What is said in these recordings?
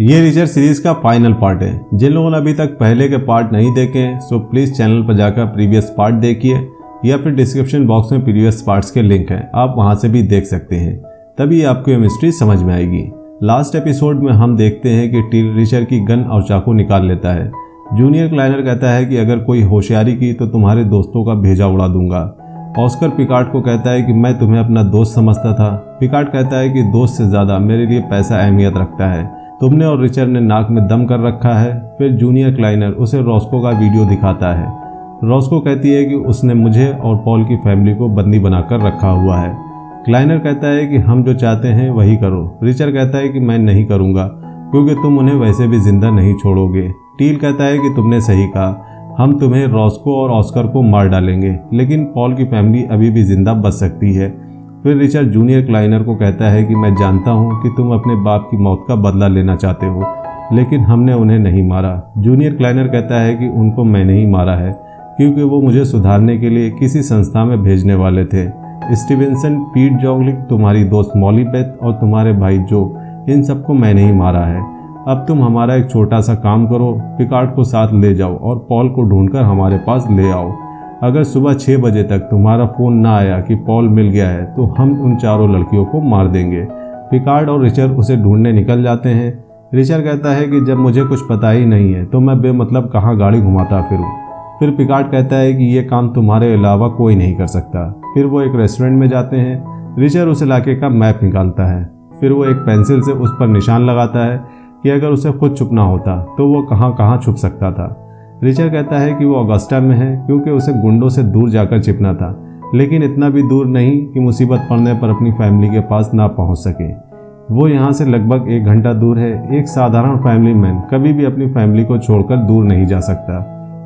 ये richer series का final part है। जिन लोगों ने अभी तक पहले के पार्ट नहीं देखे सो प्लीज चैनल पर जाकर प्रीवियस पार्ट देखिए या फिर डिस्क्रिप्शन बॉक्स में प्रीवियस पार्ट्स के लिंक हैं, आप वहां से भी देख सकते हैं, तभी आपको ये मिस्ट्री समझ में आएगी। लास्ट एपिसोड में हम देखते हैं कि टील रिचर की गन और चाकू निकाल लेता है। जूनियर क्लाइनर कहता है कि अगर कोई होशियारी की तो तुम्हारे दोस्तों का भेजा उड़ा दूंगा। ऑस्कर पिकार्ड को कहता है कि मैं तुम्हें अपना दोस्त समझता था। पिकार्ड कहता है कि दोस्त से ज्यादा मेरे लिए पैसा अहमियत रखता है, तुमने और रिचर ने नाक में दम कर रखा है। फिर जूनियर क्लाइनर उसे रॉस्को का वीडियो दिखाता है। रॉस्को कहती है कि उसने मुझे और पॉल की फैमिली को बंदी बनाकर रखा हुआ है। क्लाइनर कहता है कि हम जो चाहते हैं वही करो। रिचर कहता है कि मैं नहीं करूंगा क्योंकि तुम उन्हें वैसे भी जिंदा नहीं छोड़ोगे। टील कहता है कि तुमने सही कहा, हम तुम्हें रॉस्को और ऑस्कर को मार डालेंगे, लेकिन पॉल की फैमिली अभी भी जिंदा बच सकती है। फिर रिचर जूनियर क्लाइनर को कहता है कि मैं जानता हूं कि तुम अपने बाप की मौत का बदला लेना चाहते हो, लेकिन हमने उन्हें नहीं मारा। जूनियर क्लाइनर कहता है कि उनको मैंने ही मारा है क्योंकि वो मुझे सुधारने के लिए किसी संस्था में भेजने वाले थे। स्टीवेंसन, पीट जोंगलिक, तुम्हारी दोस्त मॉली बेथ और तुम्हारे भाई जो, इन सबको मैंने ही मारा है। अब तुम हमारा एक छोटा सा काम करो, पिकार्ड को साथ ले जाओ और पॉल को ढूंढकर हमारे पास ले आओ। अगर सुबह 6 बजे तक तुम्हारा फोन ना आया कि पॉल मिल गया है तो हम उन चारों लड़कियों को मार देंगे। पिकार्ड और रिचर उसे ढूंढने निकल जाते हैं। रिचर कहता है कि जब मुझे कुछ पता ही नहीं है तो मैं बेमतलब कहाँ गाड़ी घुमाता फिरूं। फिर पिकार्ड कहता है कि ये काम तुम्हारे अलावा कोई नहीं कर सकता। फिर वो एक रेस्टोरेंट में जाते हैं। रिचर उस इलाके का मैप निकालता है। फिर वो एक पेंसिल से उस पर निशान लगाता है कि अगर उसे खुद छुपना होता तो वो कहाँ कहाँ छुप सकता था। रिचर कहता है कि वो ऑगस्टा में है क्योंकि उसे गुंडों से दूर जाकर छिपना था, लेकिन इतना भी दूर नहीं कि मुसीबत पड़ने पर अपनी फैमिली के पास ना पहुंच सके। वो यहाँ से लगभग 1 घंटा दूर है। एक साधारण फैमिली मैन कभी भी अपनी फैमिली को छोड़कर दूर नहीं जा सकता।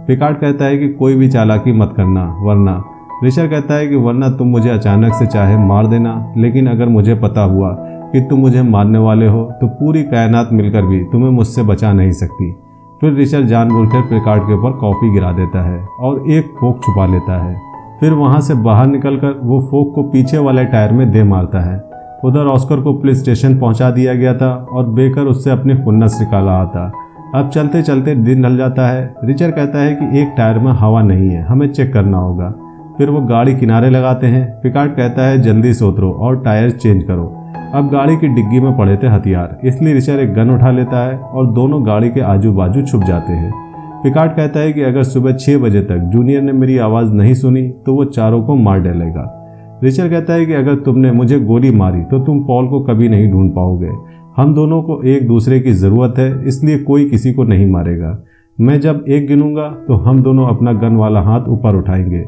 पिकार्ड कहता है कि कोई भी चालाकी मत करना वरना। रिचर कहता है कि वरना तुम मुझे अचानक से चाहे मार देना, लेकिन अगर मुझे पता हुआ कि तुम मुझे मारने वाले हो तो पूरी कायनात मिलकर भी तुम्हें मुझसे बचा नहीं सकती। फिर रिचर जानबूझकर पिकार्ड के ऊपर कॉफी गिरा देता है और एक फोक छुपा लेता है। फिर वहां से बाहर निकलकर वो फोक को पीछे वाले टायर में दे मारता है। उधर ऑस्कर को पुलिस स्टेशन पहुंचा दिया गया था और बेकर उससे अपनी खुन्नस निकाल रहा था। अब चलते चलते दिन ढल जाता है। रिचर कहता है कि एक टायर में हवा नहीं है, हमें चेक करना होगा। फिर वो गाड़ी किनारे लगाते हैं। पिकार्ड कहता है जल्दी से उतरो और टायर चेंज करो। अब गाड़ी की डिग्गी में पड़े थे हथियार, इसलिए रिचर एक गन उठा लेता है और दोनों गाड़ी के आजू बाजू छुप जाते हैं। पिकार्ड कहता है कि अगर सुबह 6 बजे तक जूनियर ने मेरी आवाज़ नहीं सुनी तो वो चारों को मार डालेगा। रिचर कहता है कि अगर तुमने मुझे गोली मारी तो तुम पॉल को कभी नहीं ढूंढ पाओगे। हम दोनों को एक दूसरे की ज़रूरत है, इसलिए कोई किसी को नहीं मारेगा। मैं जब 1 गिनूंगा तो हम दोनों अपना गन वाला हाथ ऊपर उठाएंगे।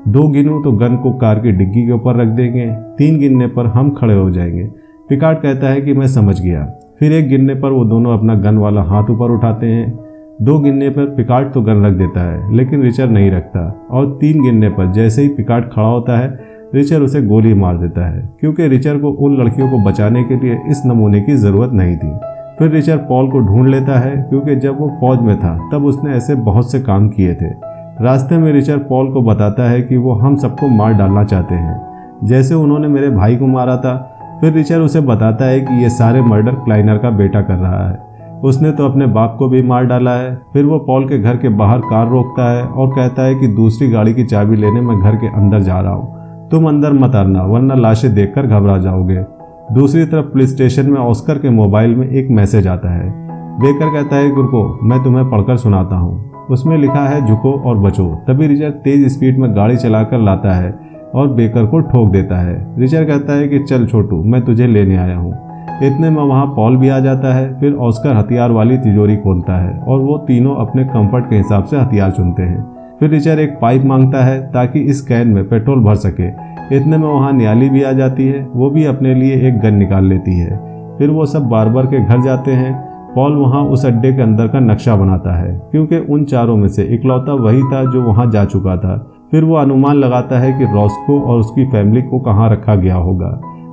2 गिनूं तो गन को कार की डिग्गी के ऊपर रख देंगे। 3 गिनने पर हम खड़े हो जाएंगे। पिकार्ड कहता है कि मैं समझ गया। फिर 1 गिनने पर वो दोनों अपना गन वाला हाथ ऊपर उठाते हैं। 2 गिनने पर पिकार्ड तो गन रख देता है, लेकिन रिचर नहीं रखता। और 3 गिनने पर जैसे ही पिकार्ड खड़ा होता है रिचर उसे गोली मार देता है, क्योंकि रिचर को उन लड़कियों को बचाने के लिए इस नमूने की ज़रूरत नहीं थी। फिर रिचर पॉल को ढूंढ लेता है क्योंकि जब वो फौज में था तब उसने ऐसे बहुत से काम किए थे। रास्ते में रिचर पॉल को बताता है कि वो हम सबको मार डालना चाहते हैं, जैसे उन्होंने मेरे भाई को मारा था। फिर रिचर उसे बताता है कि ये सारे मर्डर क्लाइनर का बेटा कर रहा है, उसने तो अपने बाप को भी मार डाला है। फिर वो पॉल के घर के बाहर कार रोकता है और कहता है कि दूसरी गाड़ी की चाबी लेने मैं घर के अंदर जा रहा हूँ, तुम अंदर मत आना वरना लाशें देखकर घबरा जाओगे। दूसरी तरफ पुलिस स्टेशन में ऑस्कर के मोबाइल में एक मैसेज आता है। बेकर कहता है कि रुको, मैं तुम्हें पढ़कर सुनाता हूँ। उसमें लिखा है झुको और बचो। तभी रिचर तेज स्पीड में गाड़ी चलाकर लाता है और बेकर को ठोक देता है। रिचर कहता है कि चल छोटू, मैं तुझे लेने आया हूँ। इतने में वहाँ पॉल भी आ जाता है। फिर ऑस्कर हथियार वाली तिजोरी खोलता है और वो तीनों अपने कंफर्ट के हिसाब से हथियार चुनते हैं। फिर रिचर एक पाइप मांगता है ताकि इस कैन में पेट्रोल भर सके। इतने में वहाँ न्याली भी आ जाती है, वो भी अपने लिए एक गन निकाल लेती है। फिर वो सब बार्बर के घर जाते हैं। पॉल वहाँ उस अड्डे के अंदर का नक्शा बनाता है क्योंकि उन चारों में से इकलौता वही था जो वहाँ जा चुका था। फिर वो अनुमान लगाता है कि रॉस्को और उसकी फैमिली को कहाँ रखा गया होगा।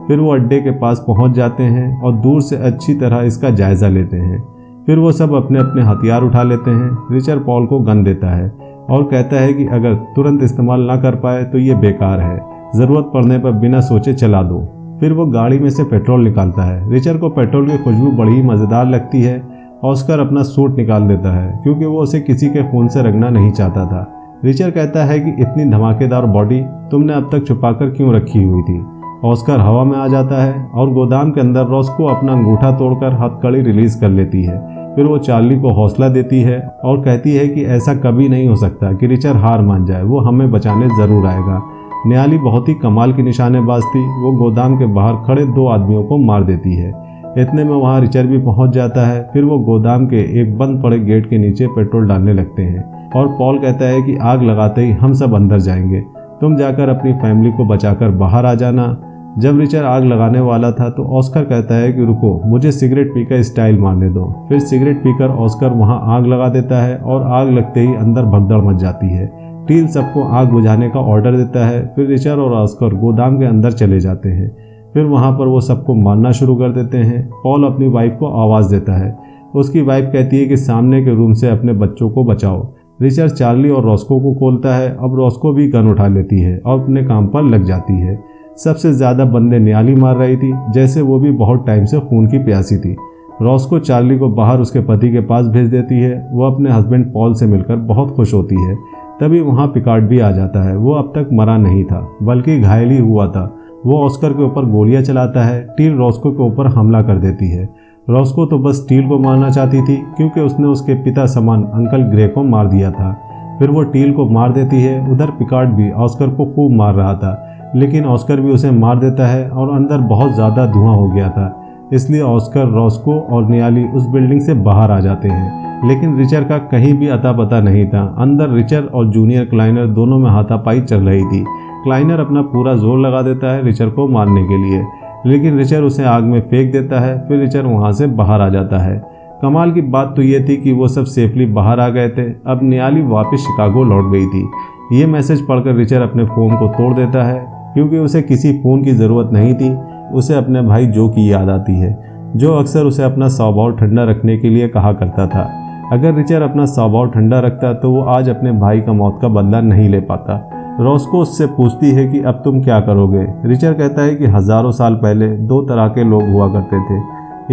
फिर वो अड्डे के पास पहुँच जाते हैं और दूर से अच्छी तरह इसका जायजा लेते हैं। फिर वो सब अपने अपने हथियार उठा लेते हैं। रिचर पॉल को गन देता है और कहता है कि अगर तुरंत इस्तेमाल ना कर पाए तो ये बेकार है, ज़रूरत पड़ने पर बिना सोचे चला दो। फिर वो गाड़ी में से पेट्रोल निकालता है। रिचर को पेट्रोल की खुशबू बड़ी ही मज़ेदार लगती है ऑस्कर अपना सूट निकाल देता है क्योंकि वो उसे किसी के खून से रंगना नहीं चाहता था। रिचर्ड कहता है कि इतनी धमाकेदार बॉडी तुमने अब तक छुपाकर क्यों रखी हुई थी। ऑस्कर हवा में आ जाता है और गोदाम के अंदर रॉस्को अपना अंगूठा तोड़कर हथकड़ी रिलीज कर लेती है। फिर वो चार्ली को हौसला देती है और कहती है कि ऐसा कभी नहीं हो सकता कि रिचर्ड हार मान जाए, वो हमें बचाने ज़रूर आएगा। न्याली बहुत ही कमाल की निशानेबाज थी, वो गोदाम के बाहर खड़े 2 आदमियों को मार देती है। इतने में वहाँ रिचर्ड भी पहुँच जाता है। फिर वो गोदाम के एक बंद पड़े गेट के नीचे पेट्रोल डालने लगते हैं और पॉल कहता है कि आग लगाते ही हम सब अंदर जाएंगे, तुम जाकर अपनी फैमिली को बचाकर बाहर आ जाना। जब रिचर्ड आग लगाने वाला था तो ऑस्कर कहता है कि रुको, मुझे सिगरेट पीकर स्टाइल मारने दो। फिर सिगरेट पीकर ऑस्कर वहां आग लगा देता है और आग लगते ही अंदर भगदड़ मच जाती है। टील सबको आग बुझाने का ऑर्डर देता है। फिर रिचर्ड और ऑस्कर गोदाम के अंदर चले जाते हैं। फिर वहां पर वो सबको मारना शुरू कर देते हैं। पॉल अपनी वाइफ को आवाज़ देता है। उसकी वाइफ कहती है कि सामने के रूम से अपने बच्चों को बचाओ। रिचर्ड चार्ली और रॉस्को को खोलता है। अब रॉस्को भी गन उठा लेती है और अपने काम पर लग जाती है। सबसे ज़्यादा बंदे न्याली मार रही थी, जैसे वो भी बहुत टाइम से खून की प्यासी थी। रॉस्को चार्ली को बाहर उसके पति के पास भेज देती है। वो अपने हस्बैंड पॉल से मिलकर बहुत खुश होती है। तभी वहाँ पिकार्ड भी आ जाता है। वो अब तक मरा नहीं था, बल्कि घायल ही हुआ था। वो ऑस्कर के ऊपर गोलियां चलाता है। टील रॉस्को के ऊपर हमला कर देती है। रॉस्को तो बस टील को मारना चाहती थी क्योंकि उसने उसके पिता समान अंकल ग्रे को मार दिया था। फिर वो टील को मार देती है। उधर पिकार्ड भी ऑस्कर को खूब मार रहा था, लेकिन ऑस्कर भी उसे मार देता है और अंदर बहुत ज़्यादा धुआं हो गया था। इसलिए ऑस्कर, रॉस्को और न्याली उस बिल्डिंग से बाहर आ जाते हैं, लेकिन रिचर्ड का कहीं भी अता पता नहीं था। अंदर रिचर्ड और जूनियर क्लाइनर दोनों में हाथापाई चल रही थी। क्लाइनर अपना पूरा जोर लगा देता है रिचर्ड को मारने के लिए, लेकिन रिचर्ड उसे आग में फेंक देता है। फिर रिचर्ड वहाँ से बाहर आ जाता है। कमाल की बात तो ये थी कि वो सब सेफली बाहर आ गए थे। अब न्याली वापस शिकागो लौट गई थी। ये मैसेज पढ़कर रिचर्ड अपने फ़ोन को तोड़ देता है क्योंकि उसे किसी फ़ोन की ज़रूरत नहीं थी। उसे अपने भाई जो की याद आती है, जो अक्सर उसे अपना स्वभाव ठंडा रखने के लिए कहा करता था। अगर रिचर्ड अपना स्वभाव ठंडा रखता तो वो आज अपने भाई का मौत का बदला नहीं ले पाता। रॉस्को उससे पूछती है कि अब तुम क्या करोगे। रिचर्ड कहता है कि हज़ारों साल पहले 2 तरह के लोग हुआ करते थे।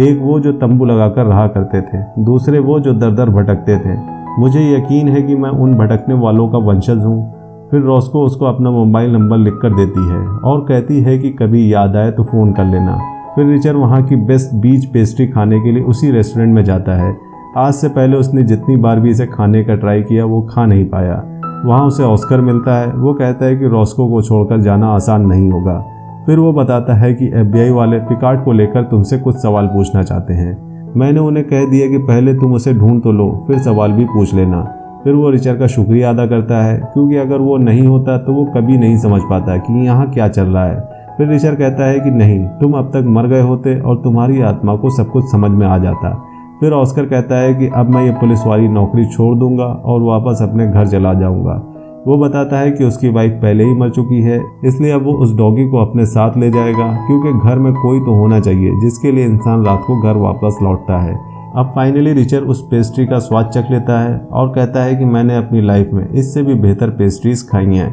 एक वो जो तंबू लगाकर रहा करते थे, दूसरे वो जो दर दर भटकते थे। मुझे यकीन है कि मैं उन भटकने वालों का वंशज हूँ। फिर रॉस्को उसको अपना मोबाइल नंबर लिख कर देती है और कहती है कि कभी याद आए तो फ़ोन कर लेना। फिर रिचर्ड वहाँ की बेस्ट बीच पेस्ट्री खाने के लिए उसी रेस्टोरेंट में जाता है। आज से पहले उसने जितनी बार भी इसे खाने का ट्राई किया वो खा नहीं पाया। वहाँ उसे ऑस्कर मिलता है। वो कहता है कि रॉस्को को छोड़कर जाना आसान नहीं होगा। फिर वो बताता है कि FBI वाले पिकार्ड को लेकर तुमसे कुछ सवाल पूछना चाहते हैं। मैंने उन्हें कह दिया कि पहले तुम उसे ढूंढ तो लो, फिर सवाल भी पूछ लेना। फिर वो रिचर्ड का शुक्रिया अदा करता है क्योंकि अगर वो नहीं होता तो वो कभी नहीं समझ पाता कि यहाँ क्या चल रहा है। फिर रिचर्ड कहता है कि नहीं, तुम अब तक मर गए होते और तुम्हारी आत्मा को सब कुछ समझ में आ जाता। फिर ऑस्कर कहता है कि अब मैं ये पुलिस वाली नौकरी छोड़ दूंगा और वापस अपने घर चला जाऊंगा। वो बताता है कि उसकी वाइफ पहले ही मर चुकी है, इसलिए अब वो उस डॉगी को अपने साथ ले जाएगा क्योंकि घर में कोई तो होना चाहिए जिसके लिए इंसान रात को घर वापस लौटता है। अब फाइनली रिचर्ड उस पेस्ट्री का स्वाद चख लेता है और कहता है कि मैंने अपनी लाइफ में इससे भी बेहतर पेस्ट्रीज खाई हैं।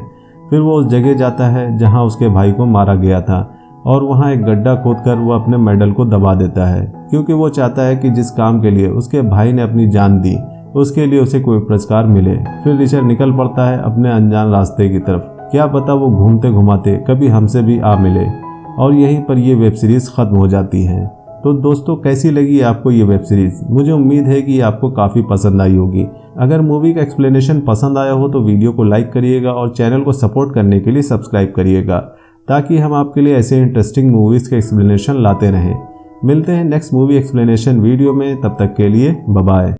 फिर वो उस जगह जाता है जहां उसके भाई को मारा गया था और वहां एक गड्ढा खोदकर वो अपने मेडल को दबा देता है क्योंकि वो चाहता है कि जिस काम के लिए उसके भाई ने अपनी जान दी उसके लिए उसे कोई पुरस्कार मिले। फिर रिचर्ड निकल पड़ता है अपने अनजान रास्ते की तरफ। क्या पता वो घूमते घुमाते कभी हमसे भी आ मिले। और यहीं पर ये वेब सीरीज़ ख़त्म हो जाती है। तो दोस्तों, कैसी लगी आपको ये वेब सीरीज़? मुझे उम्मीद है कि आपको काफ़ी पसंद आई होगी। अगर मूवी का एक्सप्लेनेशन पसंद आया हो तो वीडियो को लाइक करिएगा और चैनल को सपोर्ट करने के लिए सब्सक्राइब करिएगा ताकि हम आपके लिए ऐसे इंटरेस्टिंग मूवीज़ के एक्सप्लेनेशन लाते रहें। मिलते हैं नेक्स्ट मूवी एक्सप्लेनेशन वीडियो में, तब तक के लिए बाय बाय।